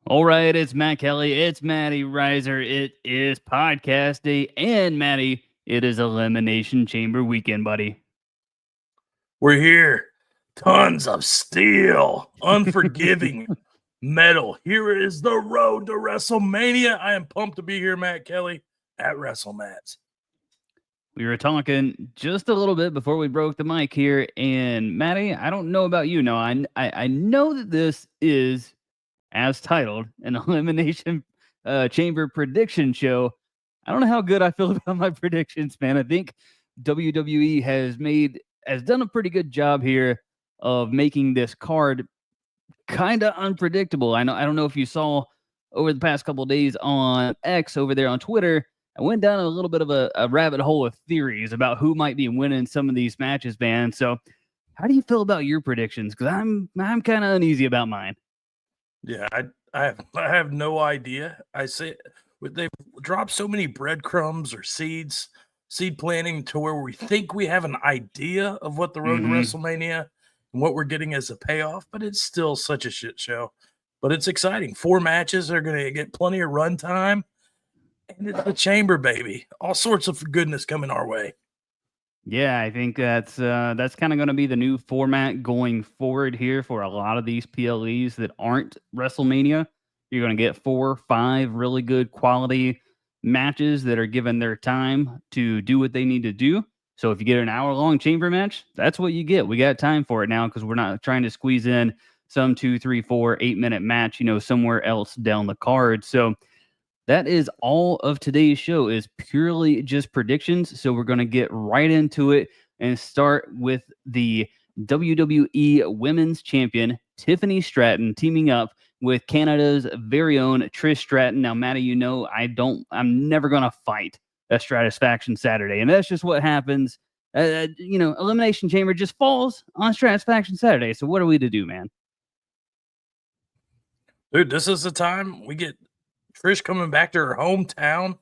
All right, it's Matt Kelley, it's Matty Riser, it is podcast day, and Matty, it is Elimination Chamber weekend, buddy. We're here. Tons of steel, unforgiving metal. Here is the road to WrestleMania. I am pumped to be here, Matt Kelley, at WrestleMats. We were talking just a little bit before we broke the mic here, and Matty, I don't know about you. No, I know that this is, as titled, an Elimination Chamber prediction show. I don't know how good I feel about my predictions, man. I think WWE has done a pretty good job here of making this card kind of unpredictable. I don't know if you saw over the past couple of days on X over there on Twitter. I went down a little bit of a rabbit hole of theories about who might be winning some of these matches, man. So, how do you feel about your predictions? Because I'm kind of uneasy about mine. Yeah, I have no idea. I say they've dropped so many breadcrumbs or seed planting to where we think we have an idea of what the road to WrestleMania and what we're getting as a payoff, but it's still such a shit show. But it's exciting. 4 matches are going to get plenty of run time, and it's the chamber, baby. All sorts of goodness coming our way. Yeah, I think that's kind of going to be the new format going forward here for a lot of these PLEs that aren't WrestleMania. You're going to get 4 or 5 really good quality matches that are given their time to do what they need to do. So if you get an hour-long chamber match, that's what you get. We got time for it now because we're not trying to squeeze in some 2, 3, 4, 8-minute match, somewhere else down the card. So that is all of today's show is purely just predictions. So we're going to get right into it and start with the WWE Women's Champion, Tiffany Stratton, teaming up with Canada's very own Trish Stratton. Now, Matty, I'm never going to fight a Stratisfaction Saturday. And that's just what happens. Elimination Chamber just falls on Stratisfaction Saturday. So what are we to do, man? Dude, this is the time we get Trish coming back to her hometown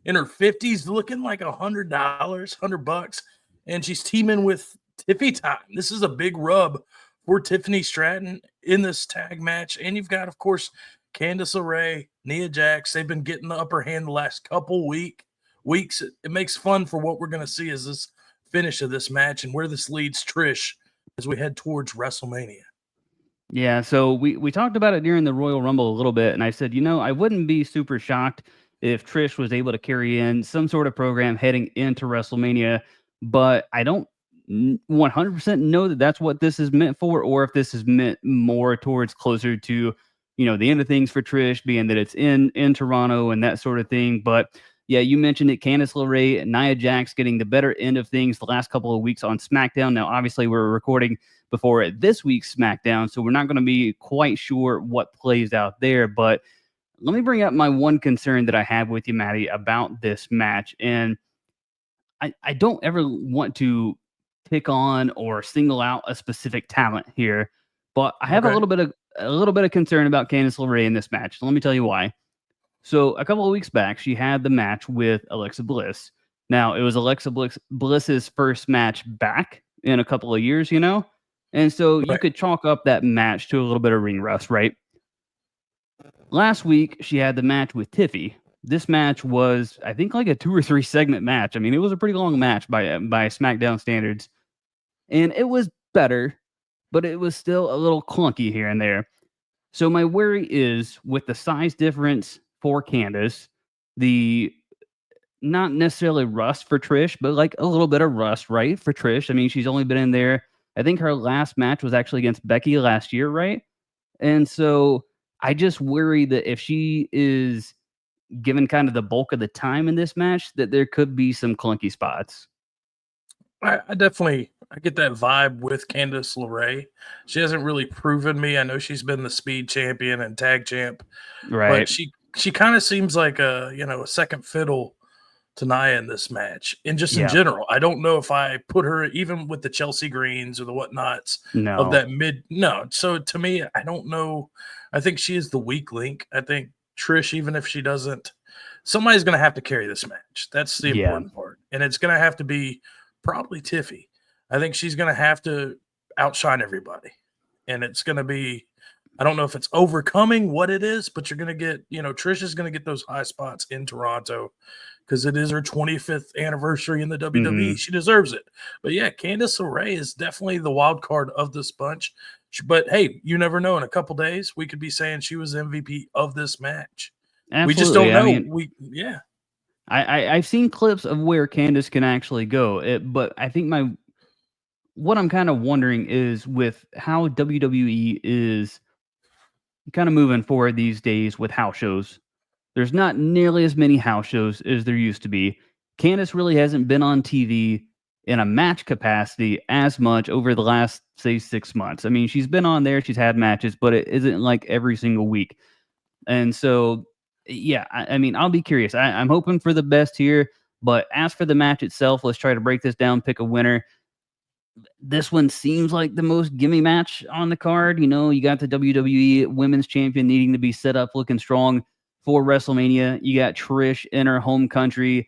in her 50s, looking like $100, $100, and she's teaming with Tiffy Time. This is a big rub for Tiffany Stratton in this tag match. And you've got, of course, Candice LeRae, Nia Jax. They've been getting the upper hand the last couple weeks. It makes fun for what we're going to see as this finish of this match and where this leads Trish as we head towards WrestleMania. Yeah, so we talked about it during the Royal Rumble a little bit, and I said, I wouldn't be super shocked if Trish was able to carry in some sort of program heading into WrestleMania, but I don't 100% know that that's what this is meant for, or if this is meant more towards closer to, the end of things for Trish, being that it's in Toronto and that sort of thing. But yeah, you mentioned it, Candice LeRae, Nia Jax getting the better end of things the last couple of weeks on SmackDown. Now, obviously, we're recording before this week's SmackDown, so we're not going to be quite sure what plays out there. But let me bring up my one concern that I have with you, Matty, about this match. And I don't ever want to pick on or single out a specific talent here, but I have a little bit of concern about Candice LeRae in this match. Let me tell you why. So a couple of weeks back, she had the match with Alexa Bliss. Now, it was Alexa Bliss's first match back in a couple of years, And so you could chalk up that match to a little bit of ring rust, right? Last week, she had the match with Tiffy. This match was, I think, like a 2 or 3 segment match. I mean, it was a pretty long match by SmackDown standards. And it was better, but it was still a little clunky here and there. So my worry is with the size difference for Candice, the not necessarily rust for Trish, but like a little bit of rust, right? For Trish. I mean, she's only been in there. I think her last match was actually against Becky last year, right? And so I just worry that if she is given kind of the bulk of the time in this match, that there could be some clunky spots. I get that vibe with Candice LeRae. She hasn't really proven me. I know she's been the speed champion and tag champ, right? But she kind of seems like a second fiddle to Nia in this match. And just in general, I don't know if I put her even with the Chelsea Greens or the whatnots of that mid. No. So to me, I don't know. I think she is the weak link. I think Trish, even if she doesn't, somebody's going to have to carry this match. That's the important part. And it's going to have to be probably Tiffy. I think she's going to have to outshine everybody. And it's going to be I don't know if it's overcoming what it is, but you're going to get, Trish is going to get those high spots in Toronto because it is her 25th anniversary in the WWE. She deserves it. But yeah, Candice LeRae is definitely the wild card of this bunch. But hey, you never know. In a couple days, we could be saying she was MVP of this match. Absolutely. We just don't know. I mean, I've seen clips of where Candice can actually go, but I think what I'm kind of wondering is with how WWE is kind of moving forward these days with house shows. There's not nearly as many house shows as there used to be. Candice really hasn't been on TV in a match capacity as much over the last, say, 6 months. I mean, she's been on there, she's had matches, but it isn't like every single week. And so, yeah, I mean, I'll be curious. I'm hoping for the best here, but as for the match itself, let's try to break this down, pick a winner. This one seems like the most gimme match on the card. You got the WWE Women's Champion needing to be set up looking strong for WrestleMania. You got Trish in her home country.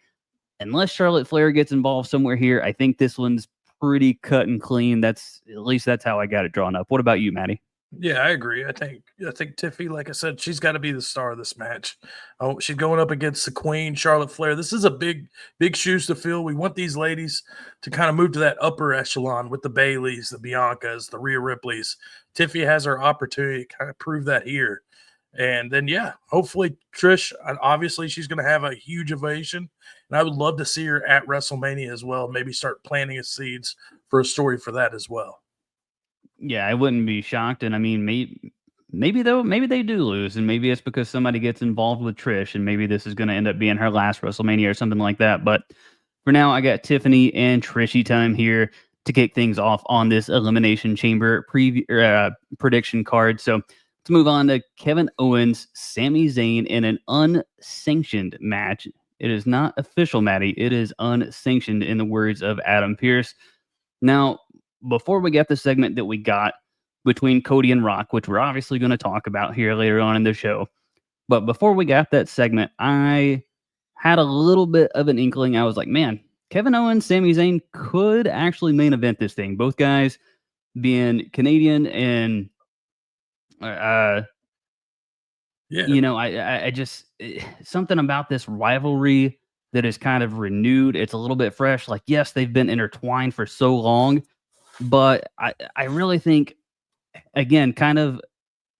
Unless Charlotte Flair gets involved somewhere here, I think this one's pretty cut and clean. At least that's how I got it drawn up. What about you, Matty? Yeah, I agree. I think Tiffy, like I said, she's got to be the star of this match. Oh, she's going up against the Queen, Charlotte Flair. This is a big shoes to fill. We want these ladies to kind of move to that upper echelon with the Baileys, the Biancas, the Rhea Ripleys. Tiffy has her opportunity to kind of prove that here. And then, yeah, hopefully Trish, obviously she's going to have a huge ovation. And I would love to see her at WrestleMania as well. Maybe start planting the seeds for a story for that as well. Yeah, I wouldn't be shocked. And I mean, maybe they do lose, and maybe it's because somebody gets involved with Trish, and maybe this is going to end up being her last WrestleMania or something like that. But for now, I got Tiffany and Trishy time here to kick things off on this Elimination Chamber prediction card. So let's move on to Kevin Owens, Sami Zayn in an unsanctioned match. It is not official, Matty. It is unsanctioned in the words of Adam Pearce. Now, before we get the segment that we got between Cody and Rock, which we're obviously going to talk about here later on in the show, but before we got that segment, I had a little bit of an inkling. I was like, man, Kevin Owens, Sami Zayn could actually main event this thing. Both guys being Canadian and, I just something about this rivalry that is kind of renewed. It's a little bit fresh. Like, yes, they've been intertwined for so long, but I really think, again, kind of,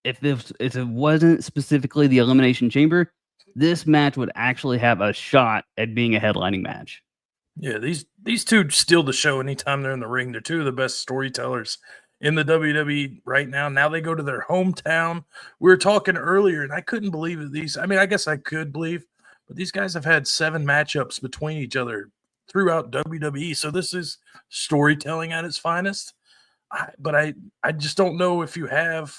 if it wasn't specifically the Elimination Chamber, this match would actually have a shot at being a headlining match. Yeah, these two steal the show anytime they're in the ring. They're two of the best storytellers in the WWE right now. Now they go to their hometown. We were talking earlier, and I couldn't believe it. I guess I could believe, but these guys have had 7 matchups between each other throughout WWE. So this is storytelling at its finest. But I just don't know if you have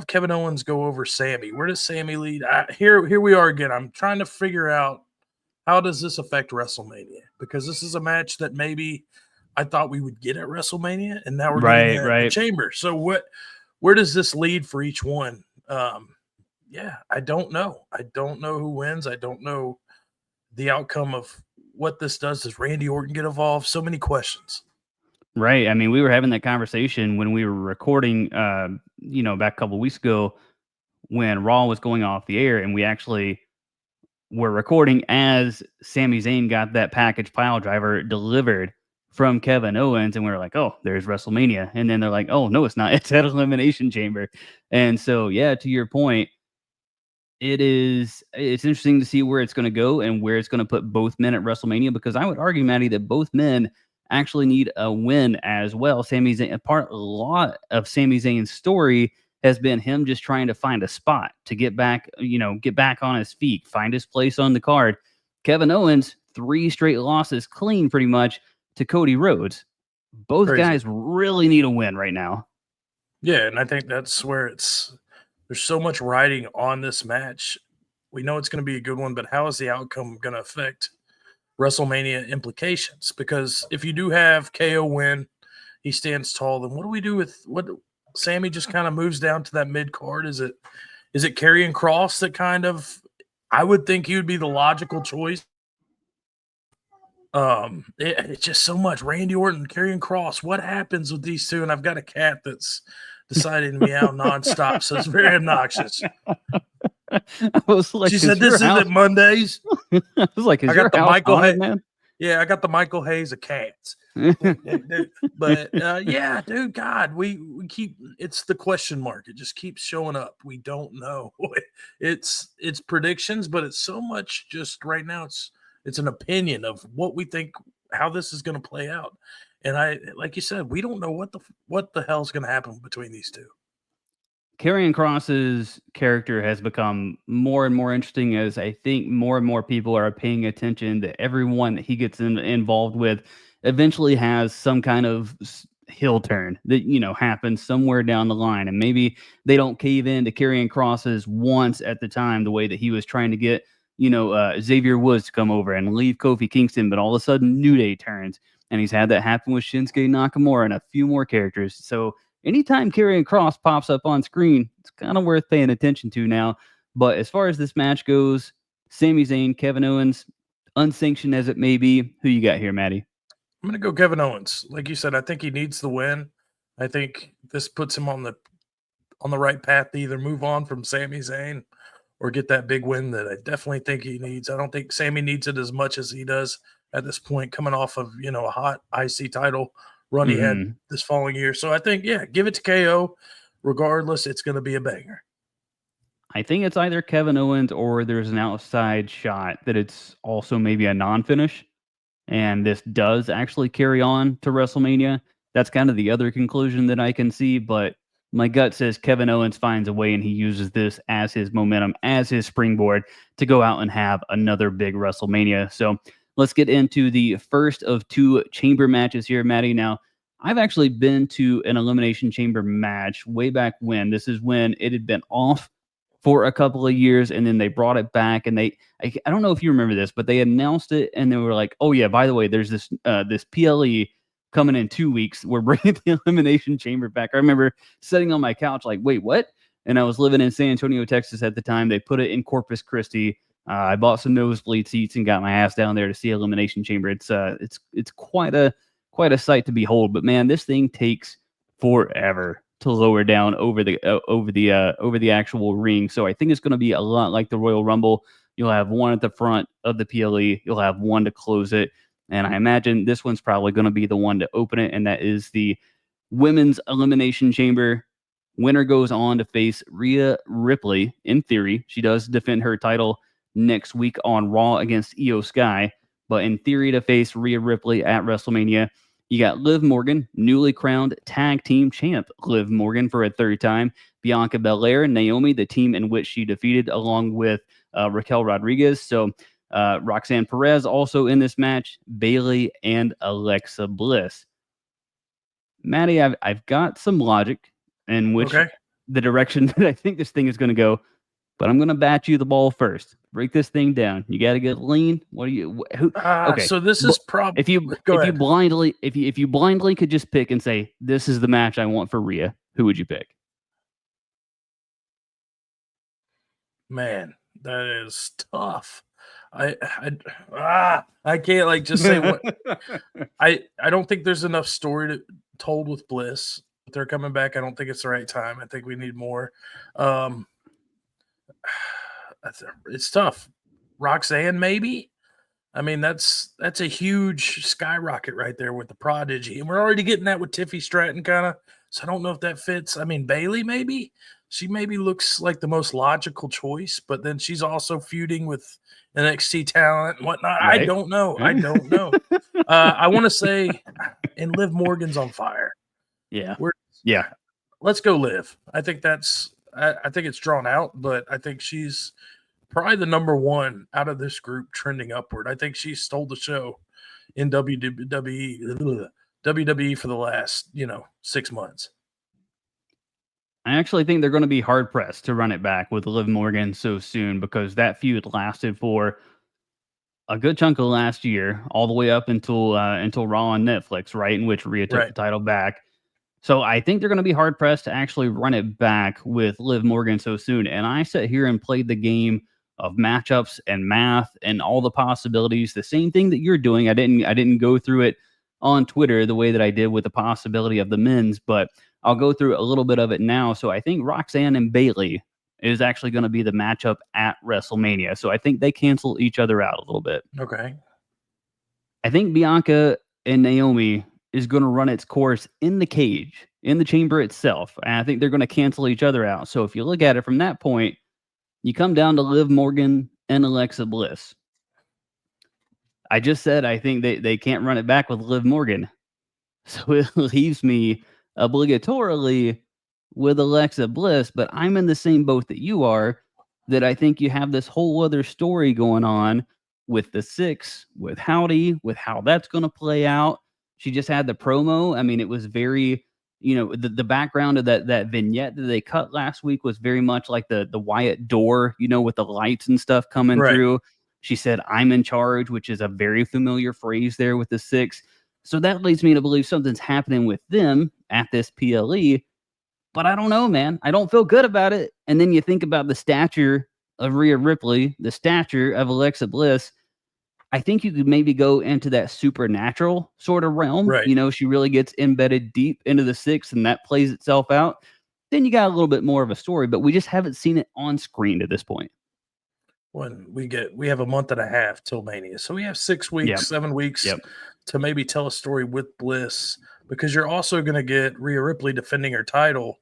Kevin Owens go over Sami. Where does Sami lead? Here we are again. I'm trying to figure out, how does this affect WrestleMania? Because this is a match that maybe I thought we would get at WrestleMania, and now we're getting it at the Chamber. So where does this lead for each one? Yeah, I don't know. I don't know who wins. I don't know the outcome of what this does. Does Randy Orton get involved? So many questions. Right. I mean, we were having that conversation when we were recording, back a couple weeks ago when Raw was going off the air, and we actually were recording as Sami Zayn got that package pile driver delivered from Kevin Owens, and we were like, oh, there's WrestleMania. And then they're like, oh, no, it's not. It's at Elimination Chamber. And so, yeah, to your point, it's interesting to see where it's going to go and where it's going to put both men at WrestleMania, because I would argue, Matty, that both men actually need a win as well. Sami Zayn, a lot of Sami Zayn's story has been him just trying to find a spot to get back on his feet, find his place on the card. Kevin Owens, 3 straight losses clean pretty much to Cody Rhodes. Both guys really need a win right now. Yeah, and I think that's where there's so much riding on this match. We know it's going to be a good one, but how is the outcome going to affect WrestleMania implications? Because if you do have KO win, he stands tall, then what do we do with what Sami just kind of moves down to that mid card? Is it Karrion Kross that kind of, I would think he would be the logical choice. It's just so much. Randy Orton, Karrion Kross. What happens with these two? And I've got a cat that's deciding to meow nonstop. So it's very obnoxious. I was like, She said, "This isn't Mondays." I was like, "Is your house haunted, man?" Yeah, I got the Michael Hayes of cats. But yeah, dude, God, we keep, it's the question mark. It just keeps showing up. We don't know. It's predictions, but it's so much just right now. It's an opinion of what we think, how this is going to play out. And like you said, we don't know what the hell's going to happen between these two. Karrion Kross's character has become more and more interesting as I think more and more people are paying attention that everyone that he gets involved with eventually has some kind of hill turn that, happens somewhere down the line. And maybe they don't cave in to Karrion Kross's once at the time, the way that he was trying to get, Xavier Woods to come over and leave Kofi Kingston. But all of a sudden, New Day turns. And he's had that happen with Shinsuke Nakamura and a few more characters. So anytime Karrion Kross pops up on screen, it's kind of worth paying attention to now. But as far as this match goes, Sami Zayn, Kevin Owens, unsanctioned as it may be, who you got here, Matty? I'm going to go Kevin Owens. Like you said, I think he needs the win. I think this puts him on the right path to either move on from Sami Zayn or get that big win that I definitely think he needs. I don't think Sami needs it as much as he does at this point, coming off of, a hot IC title run he had this following year. So I think, yeah, give it to KO. Regardless, it's going to be a banger. I think it's either Kevin Owens or there's an outside shot that it's also maybe a non-finish. And this does actually carry on to WrestleMania. That's kind of the other conclusion that I can see. But my gut says Kevin Owens finds a way and he uses this as his momentum, as his springboard to go out and have another big WrestleMania. So let's get into the first of two chamber matches here, Matty. Now, I've actually been to an Elimination Chamber match way back when. This is when it had been off for a couple of years, and then they brought it back. And I don't know if you remember this, but they announced it, and they were like, "Oh yeah, by the way, there's this PLE coming in 2 weeks. We're bringing the Elimination Chamber back." I remember sitting on my couch like, "Wait, what?" And I was living in San Antonio, Texas at the time. They put it in Corpus Christi. I bought some nosebleed seats and got my ass down there to see Elimination Chamber. It's quite a sight to behold. But man, this thing takes forever to lower down over the actual ring. So I think it's going to be a lot like the Royal Rumble. You'll have one at the front of the PLE. You'll have one to close it. And I imagine this one's probably going to be the one to open it. And that is the Women's Elimination Chamber. Winner goes on to face Rhea Ripley. In theory, she does defend her title next week on Raw against Io Sky. But in theory, to face Rhea Ripley at WrestleMania, you got Liv Morgan, newly crowned tag team champ. Liv Morgan for a third time. Bianca Belair, Naomi, the team in which she defeated, along with Raquel Rodriguez. So Roxanne Perez also in this match. Bayley and Alexa Bliss. Matty, I've got some logic in which the direction that I think this thing is going to go, but I'm going to bat you the ball first. Break this thing down. You got to get lean. What do you? Okay. So this is probably if you blindly could just pick and say this is the match I want for Rhea, who would you pick? Man, that is tough. I can't like just say what I don't think there's enough story told with Bliss. They're coming back. I don't think it's the right time. I think we need more. It's tough. Roxanne, maybe. I mean, that's a huge skyrocket right there with the Prodigy, and we're already getting that with Tiffy Stratton, kind of. So I don't know if that fits. I mean, Bayley, maybe. She maybe looks like the most logical choice, but then she's also feuding with NXT talent and whatnot. Right. I don't know. I want to say, and Liv Morgan's on fire. Yeah. Let's go Liv. I think I think it's drawn out, but I think she's probably the number one out of this group trending upward. I think she stole the show in WWE for the last, 6 months. I actually think they're going to be hard pressed to run it back with Liv Morgan so soon, because that feud lasted for a good chunk of last year, all the way up until Raw on Netflix, right? In which Rhea took the title back. So I think they're going to be hard pressed to actually run it back with Liv Morgan so soon. And I sat here and played the game of matchups and math and all the possibilities. The same thing that you're doing. I didn't go through it on Twitter the way that I did with the possibility of the men's, but I'll go through a little bit of it now. So I think Roxanne and Bayley is actually going to be the matchup at WrestleMania. So I think they cancel each other out a little bit. Okay. I think Bianca and Naomi is going to run its course in the cage, in the chamber itself. And I think they're going to cancel each other out. So if you look at it from that point, you come down to Liv Morgan and Alexa Bliss. I just said I think they can't run it back with Liv Morgan. So it leaves me obligatorily with Alexa Bliss, but I'm in the same boat that you are, that I think you have this whole other story going on with the Six, with Howdy, with how that's going to play out. She just had the promo. I mean, it was very, the background of that vignette that they cut last week was very much like the Wyatt door, with the lights and stuff coming Right. through. She said, "I'm in charge," which is a very familiar phrase there with the Six. So that leads me to believe something's happening with them at this PLE. But I don't know, man. I don't feel good about it. And then you think about the stature of Rhea Ripley, the stature of Alexa Bliss. I think you could maybe go into that supernatural sort of realm. Right. She really gets embedded deep into the Six and that plays itself out. Then you got a little bit more of a story, but we just haven't seen it on screen to this point. When we have a month and a half till Mania. So we have 6 weeks, Yep. 7 weeks Yep. to maybe tell a story with Bliss, because you're also going to get Rhea Ripley defending her title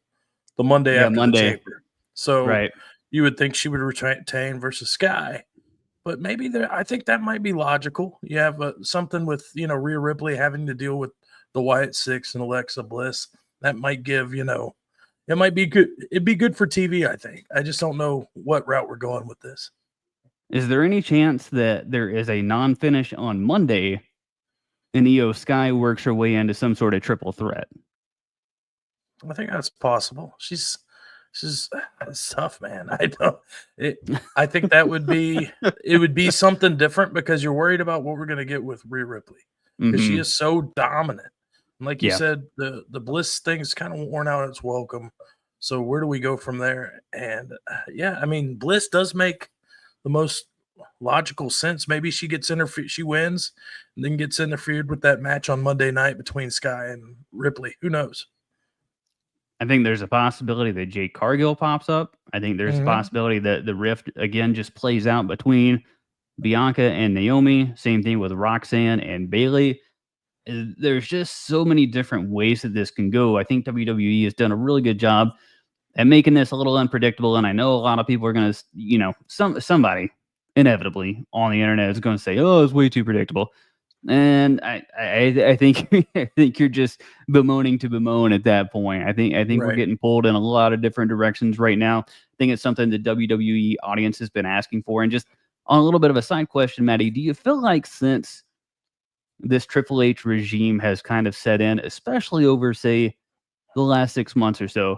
the Monday after the Chamber. So Right. you would think she would retain versus Sky, but maybe I think that might be logical. You have something with, Rhea Ripley having to deal with the Wyatt Six and Alexa Bliss. That might give, it might be good. It'd be good for TV, I think. I just don't know what route we're going with this. Is there any chance that there is a non-finish on Monday and Io Sky works her way into some sort of triple threat? I think that's possible. She's it's tough, man. I think that would be it would be something different, because you're worried about what we're going to get with Rhea Ripley, because she is so dominant. And like you said, the Bliss thing is kind of worn out its welcome. So where do we go from there? And I mean, Bliss does make the most logical sense. Maybe she she wins and then gets interfered with that match on Monday night between Sky and Ripley. Who knows? I think there's a possibility that Jade Cargill pops up. I think there's a possibility that the rift again just plays out between Bianca and Naomi. Same thing with Roxanne and Bayley. There's just so many different ways that this can go. I think WWE has done a really good job at making this a little unpredictable. And I know a lot of people are going to, somebody inevitably on the internet is going to say, "Oh, it's way too predictable." And I think I think you're just bemoaning to bemoan at that point. I think we're getting pulled in a lot of different directions right now. I think it's something the WWE audience has been asking for. And just on a little bit of a side question, Matty, do you feel like since this Triple H regime has kind of set in, especially over, say, the last 6 months or so,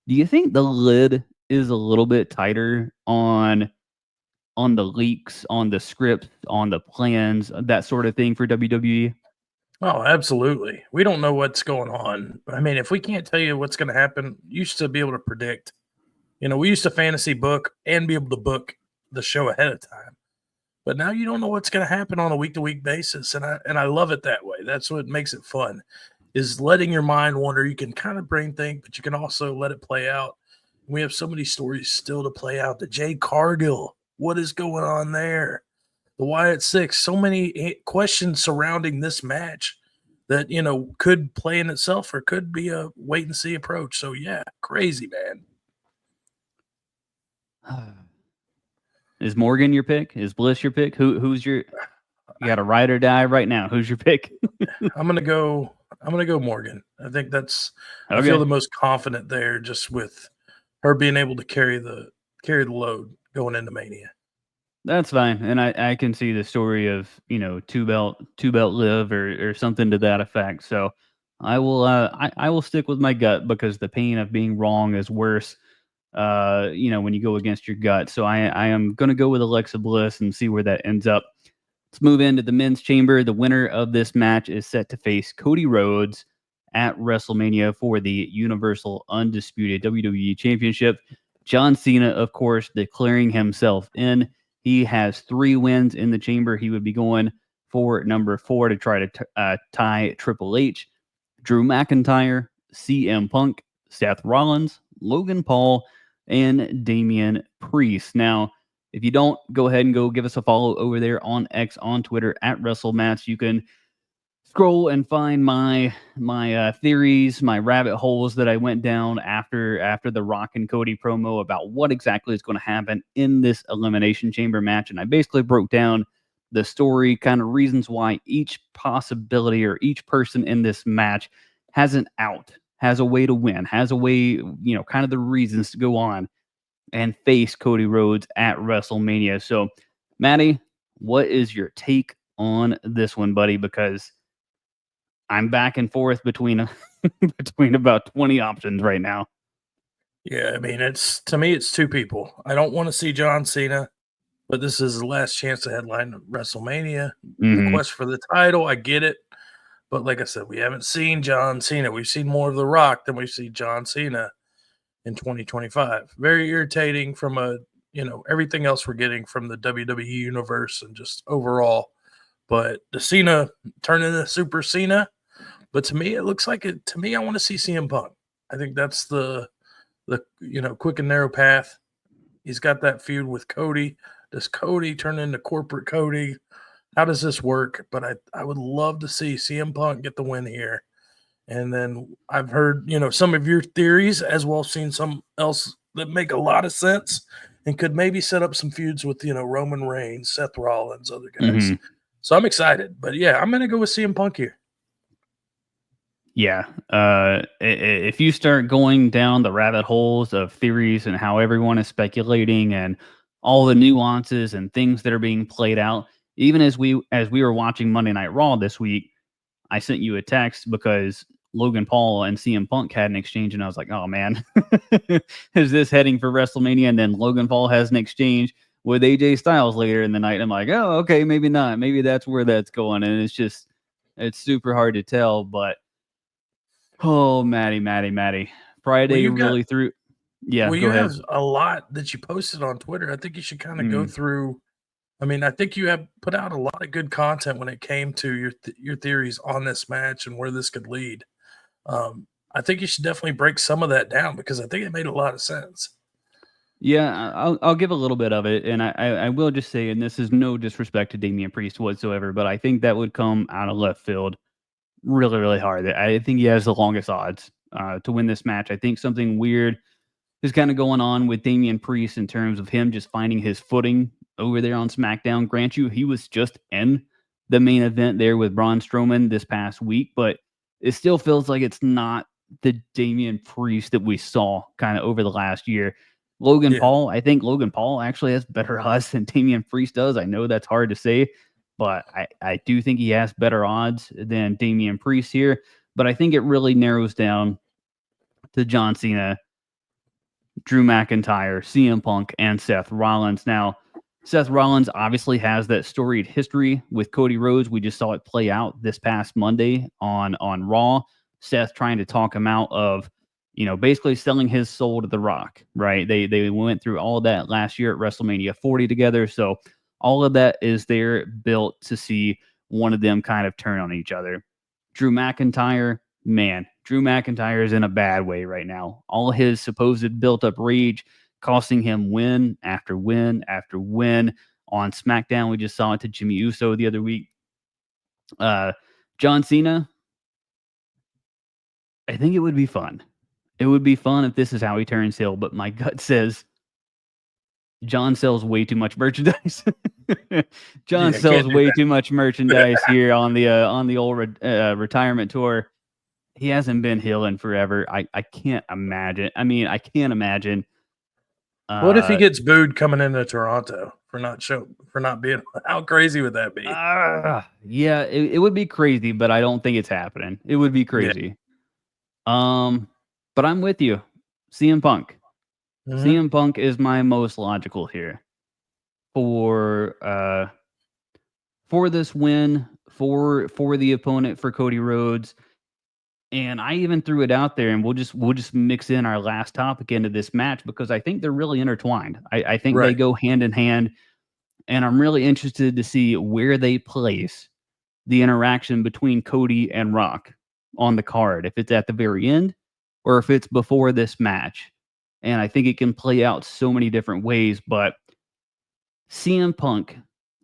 do you think the lid is a little bit tighter on the leaks, on the script, on the plans, that sort of thing for WWE? Oh, absolutely. We don't know what's going on. I mean, if we can't tell you what's going to happen, you used to be able to predict. We used to fantasy book and be able to book the show ahead of time. But now you don't know what's going to happen on a week-to-week basis, and I love it that way. That's what makes it fun, is letting your mind wander. You can kind of brain think, but you can also let it play out. We have so many stories still to play out. The Jade Cargill, what is going on there? The Wyatt Six, so many questions surrounding this match that, could play in itself or could be a wait and see approach. So yeah, crazy, man. Is Morgan your pick? Is Bliss your pick? Who's your? You got a ride or die right now. Who's your pick? I'm gonna go Morgan. I think that's. Okay. I feel the most confident there, just with her being able to carry the load going into Mania. That's fine, and I can see the story of two belt Liv or something to that effect. So I will stick with my gut, because the pain of being wrong is worse. When you go against your gut. So I am gonna go with Alexa Bliss and see where that ends up. Let's move into the men's chamber. The winner of this match is set to face Cody Rhodes at WrestleMania for the Universal Undisputed WWE Championship. John Cena, of course, declaring himself in. He has 3 wins in the chamber. He would be going for number 4 to try to tie Triple H. Drew McIntyre, CM Punk, Seth Rollins, Logan Paul, and Damian Priest. Now, if you don't, go ahead and go give us a follow over there on X, on Twitter at WrestleMats. You can scroll and find my theories, my rabbit holes that I went down after the Rock and Cody promo about what exactly is going to happen in this Elimination Chamber match, and I basically broke down the story, kind of reasons why each possibility or each person in this match has an out, has a way to win, has a way, kind of the reasons to go on and face Cody Rhodes at WrestleMania. So, Matty, what is your take on this one, buddy? Because I'm back and forth between between about 20 options right now. Yeah, I mean, to me, it's two people. I don't want to see John Cena, but this is the last chance to headline WrestleMania. The Mhm. quest for the title, I get it. But like I said, we haven't seen John Cena. We've seen more of The Rock than we've seen John Cena in 2025. Very irritating from everything else we're getting from the WWE universe and just overall. But the Cena turn into Super Cena. But to me, it looks like it. To me, I want to see CM Punk. I think that's the quick and narrow path. He's got that feud with Cody. Does Cody turn into corporate Cody? How does this work? But I would love to see CM Punk get the win here. And then I've heard, some of your theories as well as seen some else that make a lot of sense and could maybe set up some feuds with, Roman Reigns, Seth Rollins, other guys. Mhm. So I'm excited. But yeah, I'm going to go with CM Punk here. Yeah. If you start going down the rabbit holes of theories and how everyone is speculating and all the nuances and things that are being played out, even as we were watching Monday Night Raw this week, I sent you a text because Logan Paul and CM Punk had an exchange, and I was like, "Oh man, is this heading for WrestleMania?" And then Logan Paul has an exchange with AJ Styles later in the night. I'm like, "Oh, okay, maybe not. Maybe that's where that's going." And it's super hard to tell, but oh, Matty, Well, Friday you've got really threw. Yeah, well, go you have ahead. a lot that you posted on Twitter. I think you should kind of go Mm. through. I mean, I think you have put out a lot of good content when it came to your theories on this match and where this could lead. I think you should definitely break some of that down because I think it made a lot of sense. Yeah, I'll give a little bit of it, and I will just say, and this is no disrespect to Damian Priest whatsoever, but I think that would come out of left field really, really hard. I think he has the longest odds to win this match. I think something weird is kind of going on with Damian Priest in terms of him just finding his footing over there on SmackDown. Grant you, he was just in the main event there with Braun Strowman this past week, but it still feels like it's not the Damian Priest that we saw kind of over the last year. Logan Yeah. Paul, I think Logan Paul actually has better odds than Damian Priest does. I know that's hard to say, but I do think he has better odds than Damian Priest here. But I think it really narrows down to John Cena, Drew McIntyre, CM Punk, and Seth Rollins. Now, Seth Rollins obviously has that storied history with Cody Rhodes. We just saw it play out this past Monday on Raw. Seth trying to talk him out of, basically selling his soul to The Rock, right? They went through all of that last year at WrestleMania 40 together. So all of that is there built to see one of them kind of turn on each other. Drew McIntyre, man, Drew McIntyre is in a bad way right now. All his supposed built up rage costing him win after win after win on SmackDown. We just saw it to Jimmy Uso the other week. John Cena, I think it would be fun. It would be fun if this is how he turns heel, but my gut says John sells way too much merchandise. John Yeah, sells can't do way too much merchandise here on the old retirement tour. He hasn't been healing forever. I can't imagine. I mean, I can't imagine. What if he Uh, gets booed coming into Toronto for not being? How crazy would that be? yeah, it would be crazy, but I don't think it's happening. It would be Yeah. crazy. But I'm with you. CM Punk. Mhm. CM Punk is my most logical here for this win for the opponent for Cody Rhodes. And I even threw it out there, and we'll just mix in our last topic into this match because I think they're really intertwined. I think they Right. go hand in hand, and I'm really interested to see where they place the interaction between Cody and Rock on the card. If it's at the very end, or if it's before this match. And I think it can play out so many different ways, but CM Punk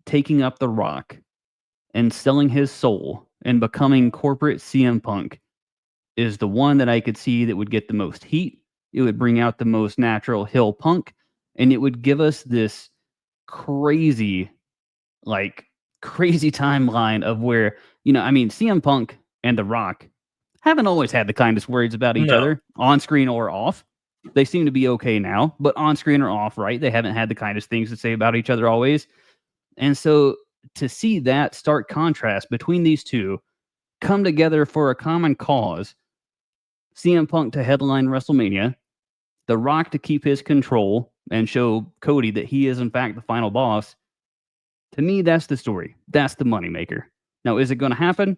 taking up The Rock and selling his soul and becoming corporate CM Punk is the one that I could see that would get the most heat. It would bring out the most natural heel Punk, and it would give us this crazy, crazy timeline of where, I mean, CM Punk and The Rock haven't always had the kindest words about each No. other, on screen or off. They seem to be okay now, but on screen or off, right? They haven't had the kindest things to say about each other always. And so to see that stark contrast between these two come together for a common cause, CM Punk to headline WrestleMania, The Rock to keep his control and show Cody that he is in fact the final boss, to me, that's the story. That's the moneymaker. Now, is it going to happen?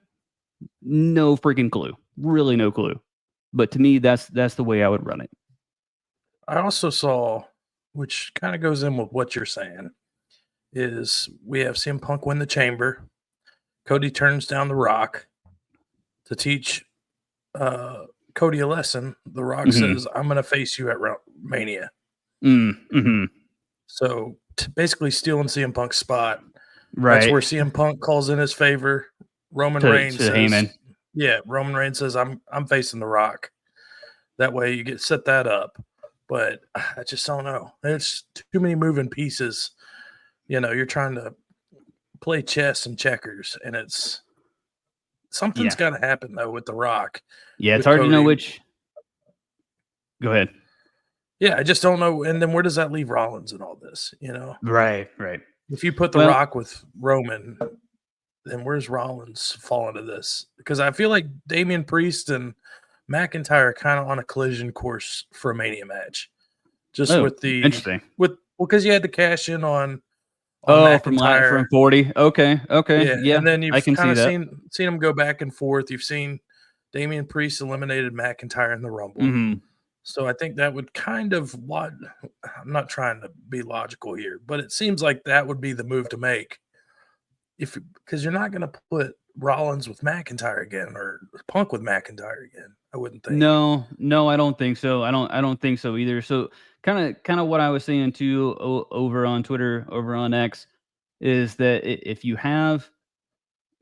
No freaking clue. Really no clue. But to me, that's the way I would run it. I also saw, which kind of goes in with what you're saying, is we have CM Punk win the Chamber. Cody turns down The Rock to teach Cody a lesson. The Rock says, I'm going to face you at Mania. So basically stealing CM Punk's spot. Right. That's where CM Punk calls in his favor. Roman Reigns says, Heyman. Yeah, Roman Reigns says, I'm facing The Rock. That way you get set that up. But I just don't know. There's too many moving pieces. You're trying to play chess and checkers, and something's got to happen though with The Rock. Yeah, it's hard to know which. Go ahead. Yeah, I just don't know. And then where does that leave Rollins in all this? Right. If you put The Rock with Roman, then where's Rollins fall into this? Because I feel like Damian Priest and McIntyre are kind of on a collision course for a Mania match. With the interesting. Because you had to cash in on McIntyre from 40. Okay. Yeah. And then you've kind of seen them go back and forth. You've seen Damian Priest eliminated McIntyre in the Rumble. Mm-hmm. So I think that would kind of I'm not trying to be logical here, but it seems like that would be the move to make. Because you're not going to put Rollins with McIntyre again or Punk with McIntyre again. I wouldn't think. No, I don't think so. I don't think so either. So kind of what I was saying too over on Twitter, over on X, is that if you have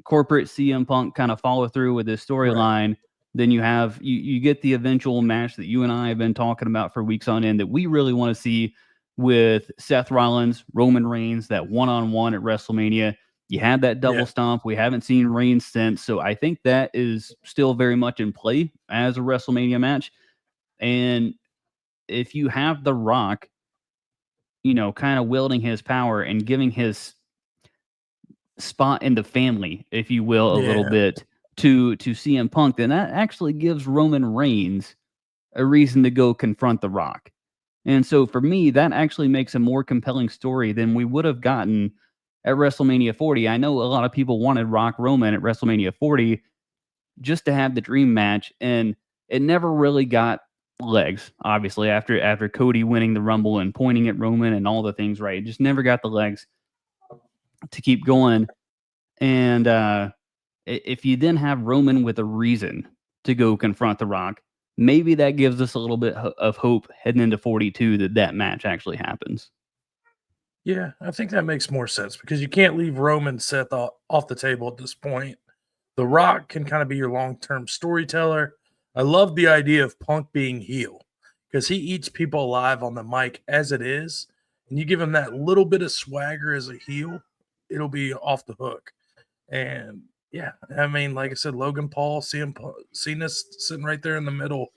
corporate CM Punk kind of follow through with this storyline, then you get the eventual match that you and I have been talking about for weeks on end that we really want to see with Seth Rollins, Roman Reigns, that one-on-one at WrestleMania. You had that double stomp. We haven't seen Reigns since. So I think that is still very much in play as a WrestleMania match. And if you have The Rock, kind of wielding his power and giving his spot in the family, if you will, a little bit to CM Punk, then that actually gives Roman Reigns a reason to go confront The Rock. And so for me, that actually makes a more compelling story than we would have gotten at WrestleMania 40. I know a lot of people wanted Rock Roman at WrestleMania 40 just to have the dream match, and it never really got legs, obviously, after Cody winning the Rumble and pointing at Roman and all the things, right? It just never got the legs to keep going. And if you then have Roman with a reason to go confront The Rock, maybe that gives us a little bit of hope heading into 42 that match actually happens. Yeah, I think that makes more sense because you can't leave Roman Seth off the table at this point. The Rock can kind of be your long-term storyteller. I love the idea of Punk being heel because he eats people alive on the mic as it is, and you give him that little bit of swagger as a heel, it'll be off the hook. And yeah, I mean, like I said, Logan Paul, Cena sitting right there in the middle.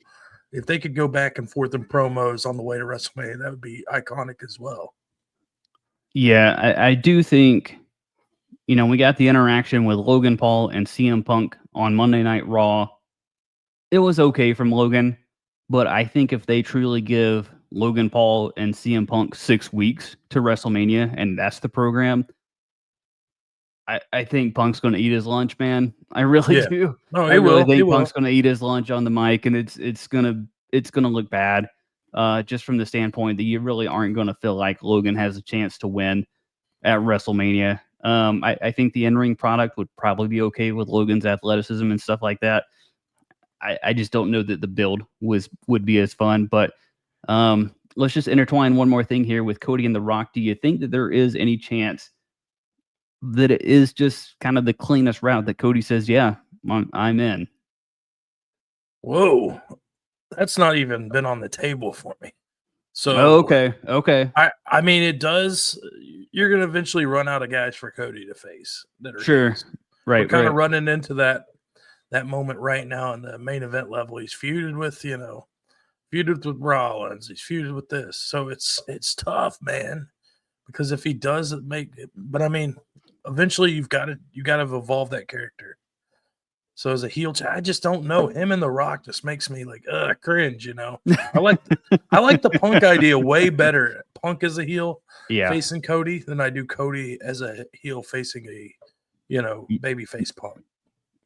If they could go back and forth in promos on the way to WrestleMania, that would be iconic as well. Yeah, I do think, we got the interaction with Logan Paul and CM Punk on Monday Night Raw. It was okay from Logan, but I think if they truly give Logan Paul and CM Punk 6 weeks to WrestleMania, and that's the program, I think Punk's going to eat his lunch, man. I really do. No, I really think Punk's going to eat his lunch on the mic, and it's gonna look bad. Just from the standpoint that you really aren't going to feel like Logan has a chance to win at WrestleMania. I think the in-ring product would probably be okay with Logan's athleticism and stuff like that. I just don't know that the build would be as fun. But let's just intertwine one more thing here with Cody and The Rock. Do you think that there is any chance that it is just kind of the cleanest route that Cody says, yeah, I'm in? Whoa, that's not even been on the table for me. Oh, So okay. I mean, it does. You're going to eventually run out of guys for Cody to face that are Sure. heels. Right, We're kind of right. running into that moment right now in the main event level. He's feuded with, feuded with Rollins. He's feuded with this. So it's tough, man. Because if he does make it, but I mean, eventually you got to evolve that character. So as a heel, I just don't know. Him and The Rock just makes me like cringe. I like the Punk idea way better. Punk as a heel Yeah. facing Cody than I do Cody as a heel facing a babyface Punk.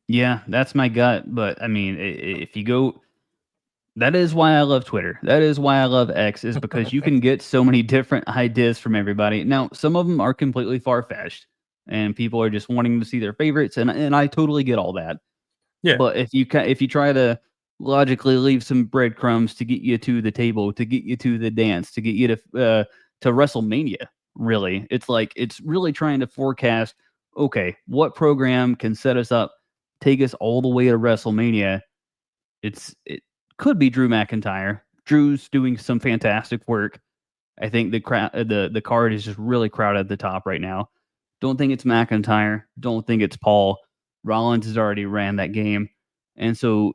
Yeah, that's my gut. But I mean, if you go, that is why I love Twitter. That is why I love X, is because you can get so many different ideas from everybody. Now, some of them are completely far fetched, and people are just wanting to see their favorites, and I totally get all that. Yeah. But if you try to logically leave some breadcrumbs to get you to the table, to get you to the dance, to get you to WrestleMania, really, it's like it's really trying to forecast. Okay, what program can set us up, take us all the way to WrestleMania? It could be Drew McIntyre. Drew's doing some fantastic work. I think the card is just really crowded at the top right now. Don't think it's McIntyre. Don't think it's Paul. Rollins has already ran that game. And so,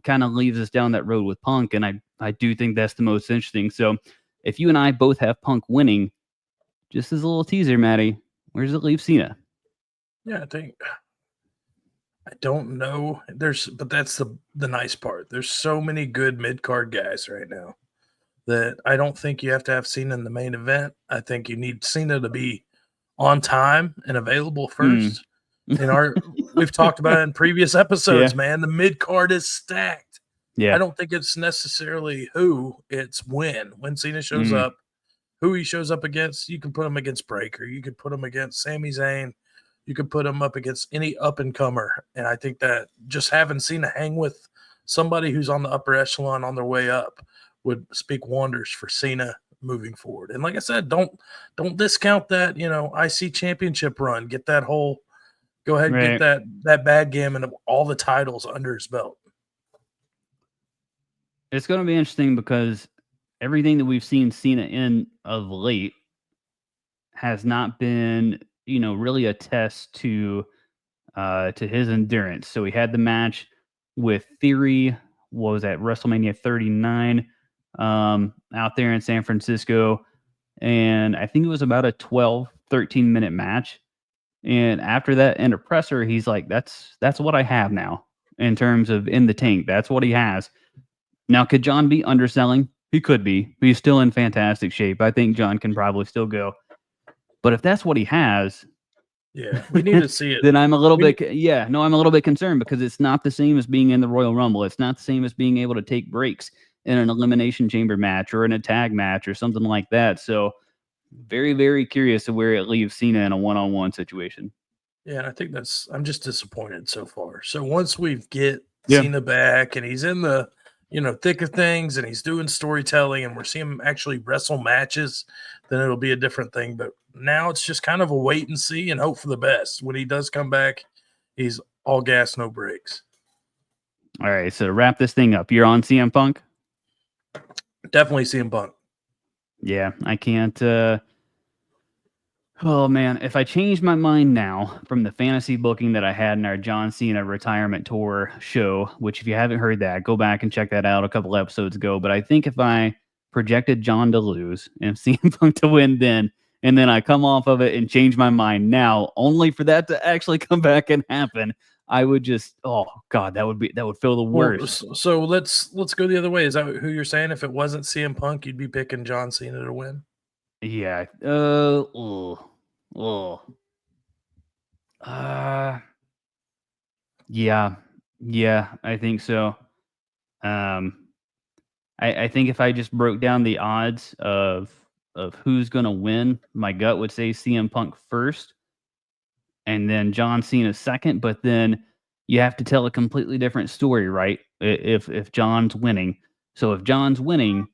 kind of leaves us down that road with Punk. And I do think that's the most interesting. So if you and I both have Punk winning, just as a little teaser, Matty, where does it leave Cena? Yeah, I don't know. But that's the nice part. There's so many good mid card guys right now that I don't think you have to have Cena in the main event. I think you need Cena to be on time and available first. We've talked about it in previous episodes, Yeah. man. The mid card is stacked. Yeah. I don't think it's necessarily who, it's when. When Cena shows up, who he shows up against, you can put him against Breaker. You could put him against Sami Zayn. You could put him up against any up-and-comer. And I think that just having Cena hang with somebody who's on the upper echelon on their way up would speak wonders for Cena moving forward. And like I said, don't discount that, IC championship run. Get that whole – go ahead and get that backgammon of all the titles under his belt. It's going to be interesting because everything that we've seen Cena in of late has not been, really a test to his endurance. So we had the match with Theory, was at WrestleMania 39, out there in San Francisco, and I think it was about a 13-minute match. And after that in a presser, he's like, that's what I have now in terms of in the tank. That's what he has. Now, could John be underselling? He could be. He's still in fantastic shape. I think John can probably still go. But if that's what he has, yeah, we need to see it. Then I'm a little bit concerned because it's not the same as being in the Royal Rumble. It's not the same as being able to take breaks in an Elimination Chamber match or in a tag match or something like that. So very, very curious of where it leaves Cena in a one-on-one situation. Yeah, and I think I'm just disappointed so far. So once we get Cena back and he's in the thick of things and he's doing storytelling and we're seeing him actually wrestle matches, then it'll be a different thing. But now it's just kind of a wait and see and hope for the best. When he does come back, he's all gas, no brakes. All right, so to wrap this thing up, you're on CM Punk? Definitely CM Punk. Yeah, I can't. Oh, man, if I change my mind now from the fantasy booking that I had in our John Cena retirement tour show, which if you haven't heard that, go back and check that out a couple episodes ago. But I think if I projected John to lose and CM Punk to win then, and then I come off of it and change my mind now, only for that to actually come back and happen, I would just, oh God, that would feel the worst. Well, so let's go the other way. Is that who you're saying? If it wasn't CM Punk, you'd be picking John Cena to win? Yeah. Yeah, I think so. I think if I just broke down the odds of who's gonna win, my gut would say CM Punk first, and then John Cena second. But then you have to tell a completely different story, right? If John's winning. So if John's winning,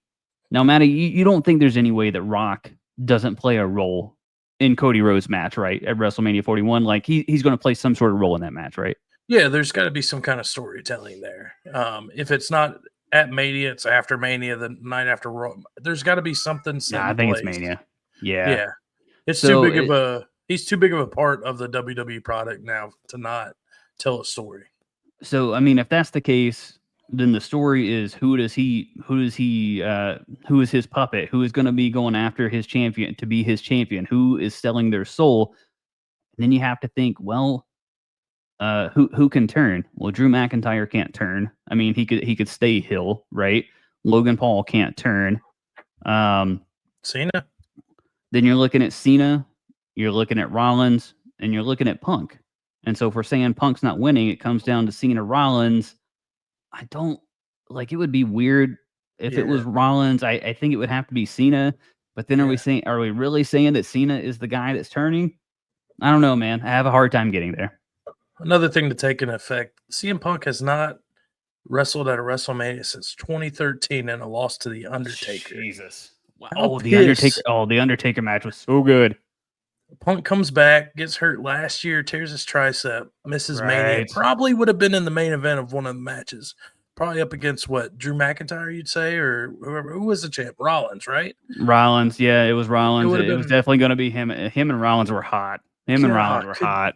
now Matty, you don't think there's any way that Rock doesn't play a role in Cody Rhodes' match, right? At WrestleMania 41, like he's going to play some sort of role in that match, right? Yeah, there's got to be some kind of storytelling there. If it's not at Mania, it's after Mania, the night after Raw. There's got to be something set Nah, I in think it's place. Mania. Yeah. Yeah, it's too So big of a he's too big of a part of the WWE product now to not tell a story. So I mean, if that's the case, then the story is who is his puppet? Who is going to be going after his champion to be his champion? Who is selling their soul? And then you have to think, well, who can turn? Well, Drew McIntyre can't turn. I mean, he could stay heel, right? Logan Paul can't turn. Cena. Then you're looking at Cena, you're looking at Rollins, and you're looking at Punk. And so if we're saying Punk's not winning, it comes down to Cena Rollins. I don't like it would be weird if it was Rollins. I think it would have to be Cena. But then are we really saying that Cena is the guy that's turning? I don't know, man. I have a hard time getting there. Another thing to take in effect: CM Punk has not wrestled at a WrestleMania since 2013 and a loss to the Undertaker. Jesus. Wow. How The Undertaker. Oh, the Undertaker match was so good. Punk comes back, gets hurt last year, tears his tricep, misses Mania. Right. Probably would have been in the main event of one of the matches. Probably up against what, Drew McIntyre, you'd say, or whoever. Who was the champ? Rollins, right? Rollins. Yeah, it was Rollins. would've It was been- definitely going to be him. Him and Rollins were hot. Hot.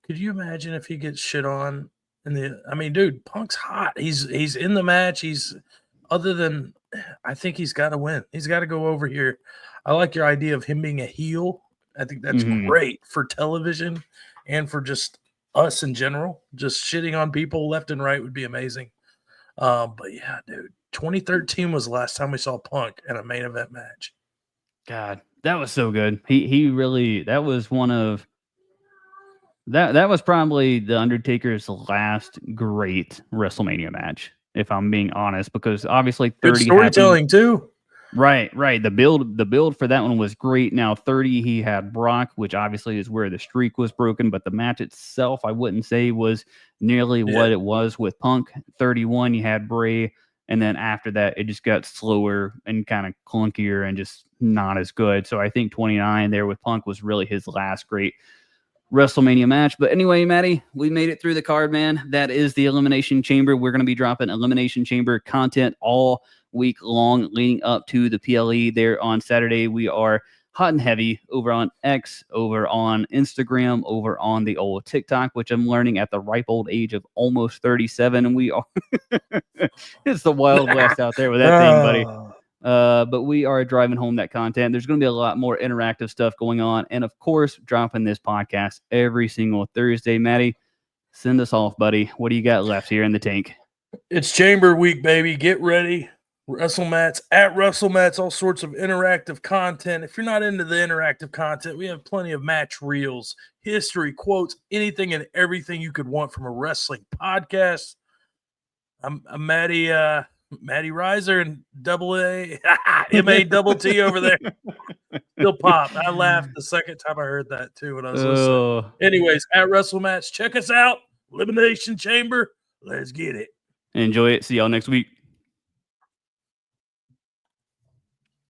Could you imagine if he gets shit on in the? I mean, dude, Punk's hot. He's in the match. I think he's got to win. He's got to go over here. I like your idea of him being a heel. I think that's great for television and for just us in general. Just shitting on people left and right would be amazing. But yeah, dude, 2013 was the last time we saw Punk in a main event match. God, that was so good. He really that was one of that was probably the Undertaker's last great WrestleMania match, if I'm being honest, because obviously 30 Good storytelling too. Right. The build for that one was great. Now 30, he had Brock, which obviously is where the streak was broken, but the match itself, I wouldn't say was nearly what it was with Punk. 31, you had Bray, and then after that, it just got slower and kind of clunkier and just not as good. So I think 29 there with Punk was really his last great WrestleMania match. But anyway, Matty, we made it through the card, man. That is the Elimination Chamber. We're going to be dropping Elimination Chamber content all week long leading up to the PLE there on Saturday. We are hot and heavy over on X, over on Instagram, over on the old TikTok, which I'm learning at the ripe old age of almost 37. And we are, it's the Wild West out there with that thing, buddy. But we are driving home that content. There's going to be a lot more interactive stuff going on. And of course, dropping this podcast every single Thursday. Matty, send us off, buddy. What do you got left here in the tank? It's Chamber Week, baby. Get ready. WrestleMats at WrestleMats, all sorts of interactive content. If you're not into the interactive content, we have plenty of match reels, history, quotes, anything and everything you could want from a wrestling podcast. I'm Matty Riser and MATT over there. Still pop. I laughed the second time I heard that too when I was listening. Anyways, at WrestleMats, check us out. Elimination Chamber. Let's get it. Enjoy it. See y'all next week.